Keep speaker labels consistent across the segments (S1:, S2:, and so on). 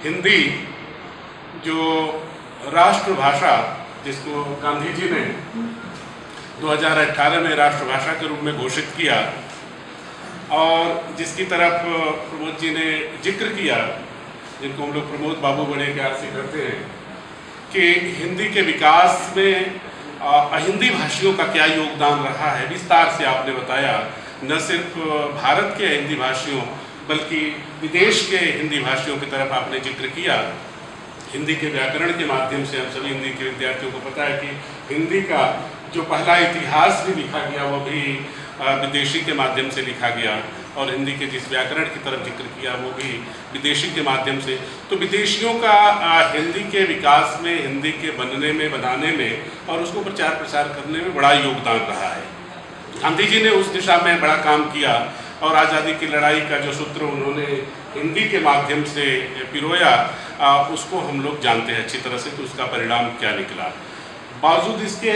S1: हिंदी जो राष्ट्रभाषा, जिसको गांधी जी ने 2018 में राष्ट्रभाषा के रूप में घोषित किया और जिसकी तरफ प्रमोद जी ने जिक्र किया, जिनको हम लोग प्रमोद बाबू बड़े प्यार से करते हैं, कि हिंदी के विकास में अहिंदी भाषियों का क्या योगदान रहा है, विस्तार से आपने बताया। न सिर्फ भारत के हिंदी भाषियों बल्कि विदेश के हिंदी भाषियों की तरफ आपने जिक्र किया। हिंदी के व्याकरण के माध्यम से हम सभी हिंदी के विद्यार्थियों को पता है कि हिंदी का जो पहला इतिहास भी लिखा गया वो भी विदेशी के माध्यम से लिखा गया, और हिंदी के जिस व्याकरण की तरफ जिक्र किया वो भी विदेशी के माध्यम से। तो विदेशियों का हिंदी के विकास में, हिंदी के बनने में, बनाने में और उसको प्रचार प्रसार करने में बड़ा योगदान रहा है। गांधी जी ने उस दिशा में बड़ा काम किया और आज़ादी की लड़ाई का जो सूत्र उन्होंने हिंदी के माध्यम से पिरोया, उसको हम लोग जानते हैं अच्छी तरह से, तो उसका परिणाम क्या निकला। बावजूद इसके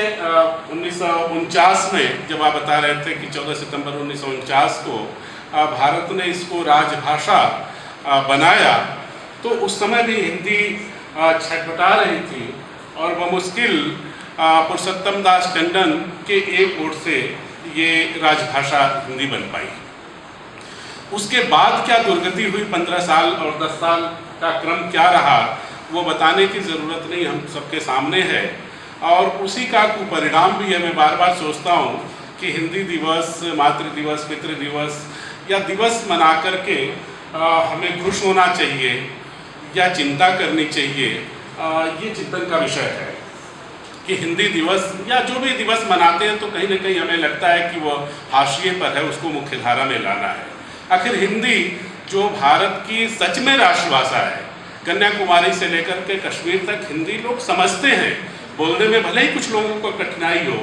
S1: 1949 में, जब आप बता रहे थे कि 14 सितंबर 1949 को भारत ने इसको राजभाषा बनाया, तो उस समय भी हिंदी छटपटा रही थी और बमुश्किल पुरुषोत्तम दास टंडन के एक वोट से ये राजभाषा हिंदी बन पाई। उसके बाद क्या दुर्गति हुई, 15 साल और 10 साल का क्रम क्या रहा, वो बताने की ज़रूरत नहीं, हम सबके सामने है। और उसी का कुपरिणाम भी है। मैं बार बार सोचता हूँ कि हिंदी दिवस, मातृ दिवस, पितृ दिवस या दिवस मना करके हमें खुश होना चाहिए या चिंता करनी चाहिए, ये चिंतन का विषय है कि हिंदी दिवस या जो भी दिवस मनाते हैं तो कहीं ना कहीं हमें लगता है कि वो हाशिए पर है, उसको मुख्य धारा में लाना है। आखिर हिंदी जो भारत की सच में राष्ट्रभाषा है, कन्याकुमारी से लेकर के कश्मीर तक हिंदी लोग समझते हैं। बोलने में भले ही कुछ लोगों को कठिनाई हो,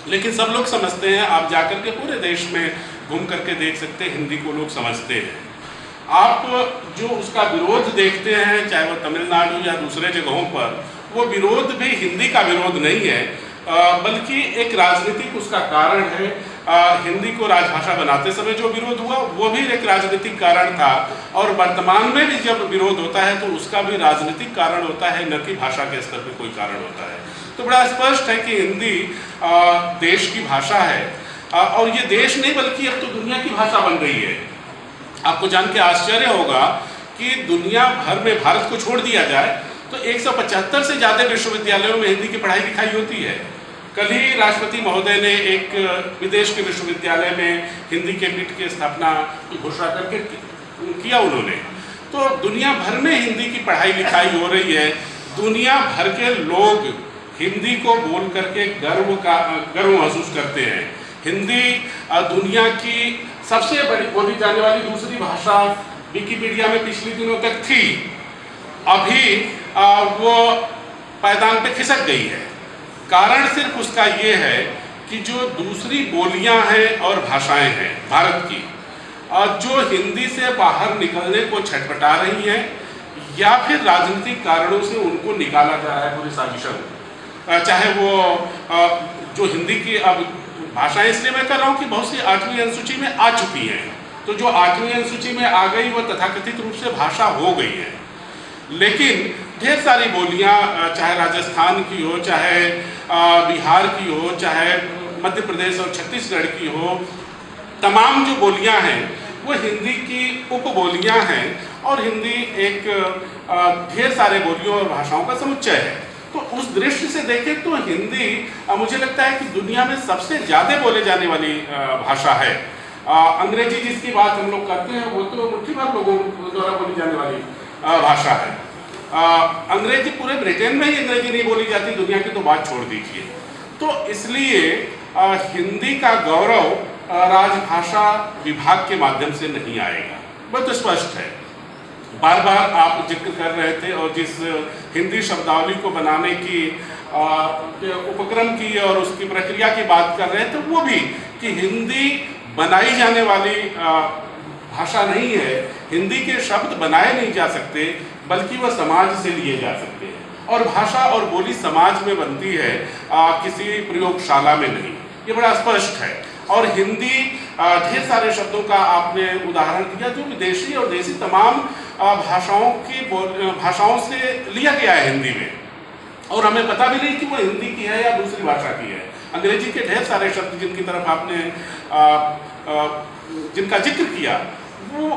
S1: लेकिन सब लोग समझते हैं। आप जाकर के पूरे देश में घूम करके देख सकते हैं, हिंदी को लोग समझते हैं। आप जो उसका विरोध देखते हैं, चाहे वो तमिलनाडु या दूसरे जगहों पर, वो विरोध भी हिंदी का विरोध नहीं है, बल्कि एक राजनीतिक उसका कारण है। हिंदी को राजभाषा बनाते समय जो विरोध हुआ वो भी एक राजनीतिक कारण था, और वर्तमान में भी जब विरोध होता है तो उसका भी राजनीतिक कारण होता है, न कि भाषा के स्तर पर कोई कारण होता है। तो बड़ा स्पष्ट है कि हिंदी देश की भाषा है, और ये देश नहीं बल्कि अब तो दुनिया की भाषा बन गई है। आपको जान के आश्चर्य होगा कि दुनिया भर में, भारत को छोड़ दिया जाए तो 175 से ज़्यादा विश्वविद्यालयों में हिंदी की पढ़ाई लिखाई होती है। कल ही राष्ट्रपति महोदय ने एक विदेश के विश्वविद्यालय में हिंदी के पीठ की स्थापना की घोषणा करके किया उन्होंने। तो दुनिया भर में हिंदी की पढ़ाई लिखाई हो रही है। दुनिया भर के लोग हिंदी को बोल करके गर्व महसूस करते हैं। हिंदी दुनिया की सबसे बड़ी बोली जाने वाली दूसरी भाषा विकिपीडिया में पिछले दिनों तक थी, अभी वो पायदान पे खिसक गई है। कारण सिर्फ उसका ये है कि जो दूसरी बोलियां हैं और भाषाएं हैं भारत की, जो हिंदी से बाहर निकलने को छटपटा रही हैं, या फिर राजनीतिक कारणों से उनको निकाला जा रहा है पूरी साजिशों। चाहे वो जो हिंदी की अब भाषाएं, इसलिए मैं कर रहा हूँ कि बहुत सी 8वीं अनुसूची में आ चुकी हैं, तो जो 8वीं अनुसूची में आ गई वो तथाकथित रूप से भाषा हो गई है। लेकिन ढेर सारी बोलियां, चाहे राजस्थान की हो, चाहे बिहार की हो, चाहे मध्य प्रदेश और छत्तीसगढ़ की हो, तमाम जो बोलियां हैं वो हिंदी की उपबोलियां हैं, और हिंदी एक ढेर सारे बोलियों और भाषाओं का समुच्चय है। तो उस दृष्टि से देखें तो हिंदी मुझे लगता है कि दुनिया में सबसे ज़्यादा बोले जाने वाली भाषा है। अंग्रेजी जिसकी बात हम लोग करते हैं वो तो मुट्ठी भर लोगों द्वारा बोली जाने वाली भाषा है। अंग्रेजी पूरे ब्रिटेन में ही अंग्रेजी नहीं बोली जाती, दुनिया की तो बात छोड़ दीजिए। तो इसलिए हिंदी का गौरव राजभाषा विभाग के माध्यम से नहीं आएगा, बहुत स्पष्ट है। बार बार आप जिक्र कर रहे थे और जिस हिंदी शब्दावली को बनाने की उपक्रम की और उसकी प्रक्रिया की बात कर रहे थे, वो भी कि हिंदी बनाई जाने वाली भाषा नहीं है। हिंदी के शब्द बनाए नहीं जा सकते, बल्कि वह समाज से लिए जा सकते हैं, और भाषा और बोली समाज में बनती है, किसी प्रयोगशाला में नहीं। ये बड़ा स्पष्ट है। और हिंदी ढेर सारे शब्दों का आपने उदाहरण दिया जो विदेशी और देसी तमाम भाषाओं से लिया गया है हिंदी में, और हमें पता भी नहीं कि वो हिंदी की है या दूसरी भाषा की है। अंग्रेजी के ढेर सारे शब्द जिनकी तरफ आपने जिनका जिक्र किया, वो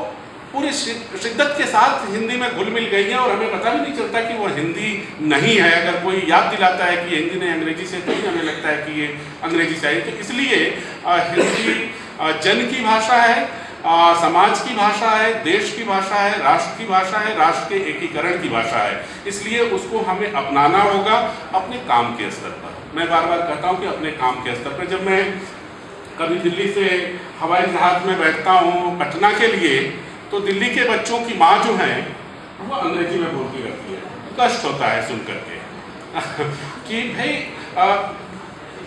S1: पूरी शिद्दत के साथ हिंदी में घुल मिल गई हैं और हमें पता भी नहीं चलता कि वो हिंदी नहीं है। अगर कोई याद दिलाता है कि हिंदी नहीं अंग्रेजी से, तो ही हमें लगता है कि ये अंग्रेजी से आई। तो इसलिए हिंदी जन की भाषा है, समाज की भाषा है, देश की भाषा है, राष्ट्र की भाषा है, राष्ट्र के एकीकरण की भाषा है। इसलिए उसको हमें अपनाना होगा अपने काम के स्तर पर। मैं बार बार कहता हूँ कि अपने काम के स्तर पर। जब मैं कभी दिल्ली से हवाई जहाज में बैठता हूँ पटना के लिए, तो दिल्ली के बच्चों की माँ जो है वो अंग्रेजी में बोलती रहती है। कष्ट होता है सुन करके कि भाई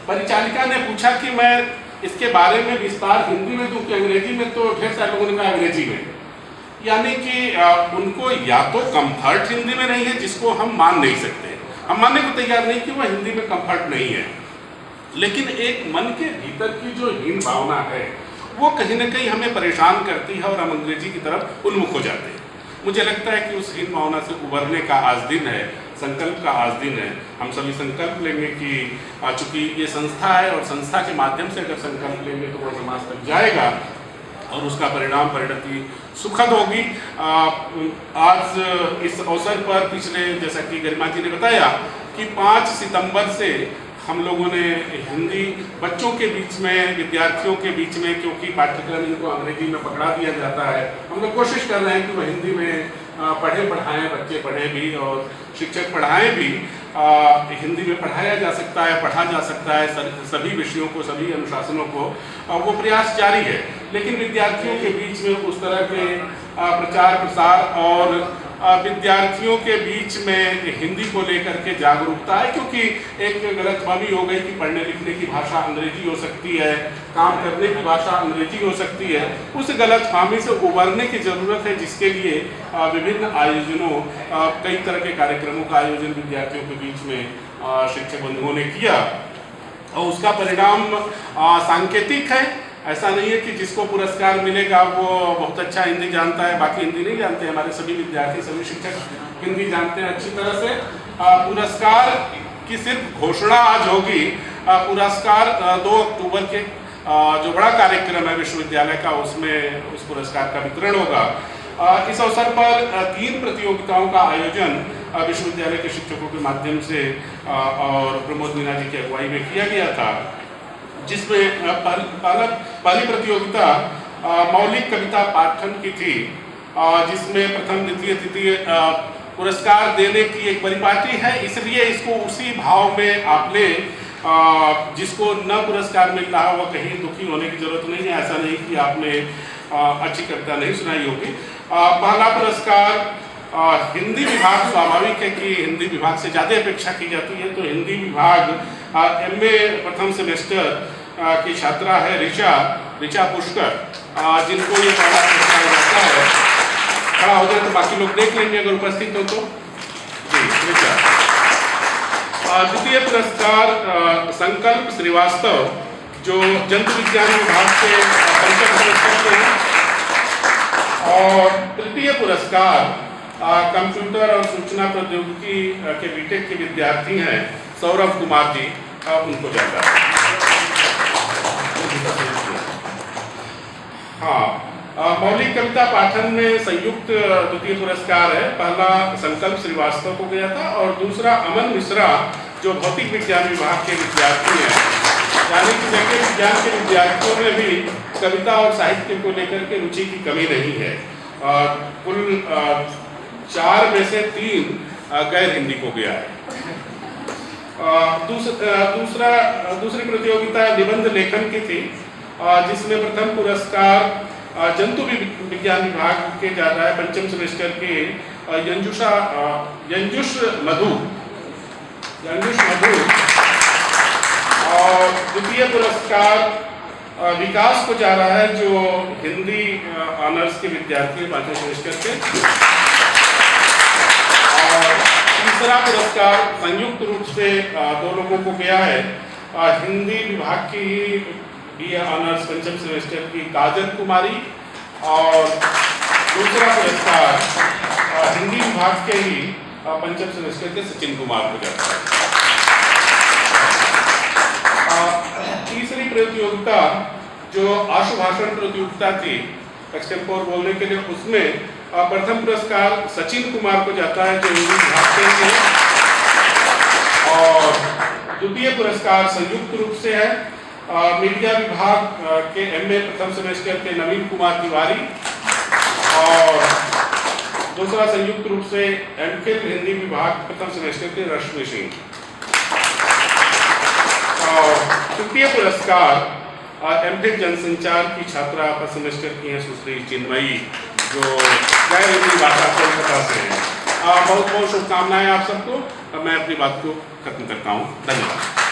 S1: परिचालिका ने पूछा कि मैं इसके बारे में विस्तार हिंदी में दूं कि अंग्रेजी में, तो ढेर सारे लोगों ने कहा अंग्रेजी में। यानी कि उनको या तो कंफर्ट हिंदी में नहीं है, जिसको हम मान नहीं सकते, हम मानने को तैयार नहीं कि वह हिंदी में कंफर्ट नहीं है, लेकिन एक मन के भीतर की जो हीन भावना है वो कहीं ना कहीं हमें परेशान करती है और हम अंग्रेजी की तरफ उन्मुख हो जाते हैं। मुझे लगता है कि उस हीन भावना से उबरने का आज दिन है, संकल्प का आज दिन है। हम सभी संकल्प लेंगे कि चूंकि ये संस्था है और संस्था के माध्यम से अगर संकल्प लेंगे तो वो समाज तक जाएगा और उसका परिणति सुखद होगी। आज इस अवसर पर पिछले, जैसा कि गरिमा जी ने बताया कि 5 सितंबर से हम लोगों ने हिंदी बच्चों के बीच में, विद्यार्थियों के बीच में, क्योंकि पाठ्यक्रम इनको अंग्रेजी में पकड़ा दिया जाता है, हम लोग कोशिश कर रहे हैं कि वह हिंदी में पढ़ाएं, बच्चे पढ़ें भी और शिक्षक पढ़ाएं भी। हिंदी में पढ़ाया जा सकता है, पढ़ा जा सकता है सभी विषयों को, सभी अनुशासनों को, वो प्रयास जारी है। लेकिन विद्यार्थियों के बीच में उस तरह के प्रचार प्रसार और विद्यार्थियों के बीच में हिंदी को लेकर के जागरूकता है, क्योंकि एक गलतफहमी हो गई कि पढ़ने लिखने की भाषा अंग्रेजी हो सकती है, काम करने की भाषा अंग्रेजी हो सकती है। उस गलतफहमी से उबरने की ज़रूरत है, जिसके लिए विभिन्न आयोजनों, कई तरह के कार्यक्रमों का आयोजन विद्यार्थियों के बीच में शिक्षक बंधुओं ने किया और उसका परिणाम सांकेतिक है। ऐसा नहीं है कि जिसको पुरस्कार मिलेगा वो बहुत अच्छा हिंदी जानता है, बाकी हिंदी नहीं जानते। हमारे सभी विद्यार्थी, सभी शिक्षक हिंदी जानते हैं अच्छी तरह से। पुरस्कार की सिर्फ घोषणा आज होगी। पुरस्कार 2 अक्टूबर के जो बड़ा कार्यक्रम है विश्वविद्यालय का, उसमें उस पुरस्कार का वितरण होगा। इस अवसर पर 3 प्रतियोगिताओं का आयोजन विश्वविद्यालय के शिक्षकों के माध्यम से और प्रमोद मीना जी की अगुवाई में किया गया था, जिसमें पहली प्रतियोगिता मौलिक कविता पाठन की थी, जिसमें प्रथम, द्वितीय, तृतीय पुरस्कार देने की एक परिपाटी है। इसलिए इसको उसी भाव में आप ले, जिसको न पुरस्कार मिल रहा वो कहीं दुखी होने की जरूरत नहीं है। ऐसा नहीं कि आपने अच्छी कविता नहीं सुनाई होगी। पहला पुरस्कार हिंदी विभाग, स्वाभाविक है कि हिंदी विभाग से ज़्यादा अपेक्षा की जाती है, तो हिंदी विभाग MA प्रथम सेमेस्टर की छात्रा है ऋचा पुष्कर, जिनको ये पहला पुरस्कार जाता है। खड़ा हो जाए तो बाकी लोग देख लेंगे अगर उपस्थित हो तो। जी, ऋचा। द्वितीय पुरस्कार संकल्प श्रीवास्तव, जो जंतु विज्ञान विभाग के पंचम सेमेस्टर के हैं। और तृतीय पुरस्कार कंप्यूटर और सूचना प्रौद्योगिकी के बीटेक के विद्यार्थी हैं सौरभ कुमार जी, उनको जाता है। हाँ, मौलिक कविता पाठन में संयुक्त द्वितीय पुरस्कार है। पहला संकल्प श्रीवास्तव को गया था और दूसरा अमन मिश्रा, जो भौतिक विज्ञान विभाग के विद्यार्थी हैं। यानी कि जबकि विज्ञान के विद्यार्थियों में भी कविता और साहित्य को लेकर के रुचि की कमी नहीं है। कुल 4 में से 3 गैर हिंदी को गया है। दूसरी प्रतियोगिता निबंध लेखन की थी, जिसमें प्रथम पुरस्कार जंतु विज्ञान विभाग के जा रहा है पंचम सेमेस्टर के यंजुष मधु। और द्वितीय पुरस्कार विकास को जा रहा है, जो हिंदी ऑनर्स के विद्यार्थी 5वें सेमेस्टर के। और तीसरा पुरस्कार संयुक्त रूप से 2 लोगों को गया है। हिंदी विभाग की BA ऑनर्स पंचम सेमेस्टर की काजल कुमारी और दूसरा पुरस्कार हिंदी विभाग के ही पंचम सेमेस्टर के सचिन कुमार को जाता है। तीसरी प्रतियोगिता जो आशु भाषण प्रतियोगिता थी एक्सटेम्पोर बोलने के लिए, उसमें प्रथम पुरस्कार सचिन कुमार को जाता है जो हिंदी विभाग के हैं, और द्वितीय पुरस्कार संयुक्त रूप से है मीडिया विभाग के एमए प्रथम सेमेस्टर के नवीन कुमार तिवारी, और दूसरा संयुक्त रूप से एमफिल हिंदी विभाग प्रथम सेमेस्टर के रश्मि सिंह। और तृतीय पुरस्कार एमफिल जनसंचार की छात्रा फर्स्ट सेमेस्टर की हैं सुश्री चिन्मयी, जो गैर हिंदी भाषा कोलकाता से हैं। बहुत बहुत शुभकामनाएं आप सबको। मैं अपनी बात को खत्म करता हूँ। धन्यवाद।